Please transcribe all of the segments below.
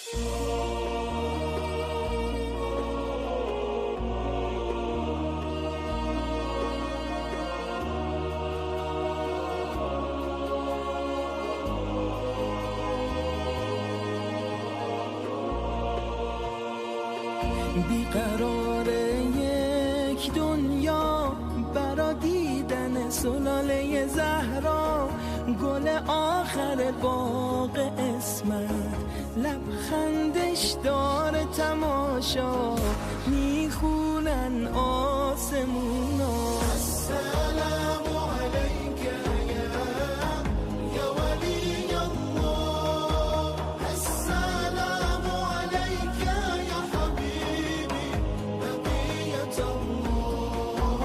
بیقرار یک دنیا برا دیدن سلاله زهرا، گل آخر باغ اسمت لبخندش داره تماشا، میخونن آسمونا السلام علیک یا ولی الله، السلام علیک یا حبیبی بقیت الله،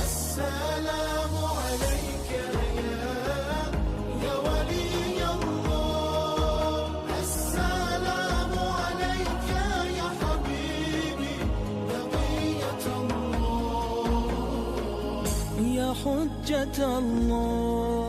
السلام علیک یا ولی الله، السلام علیک یا حبیبی بقیت الله یا حجت الله.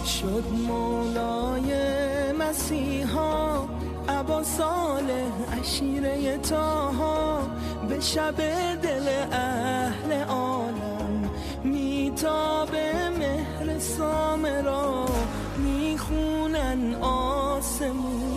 شد مولای مسیحا ابا صالح عشیره طاها، به شب دل اهل عالم میتابه مهر سامرا، میخونن آسمون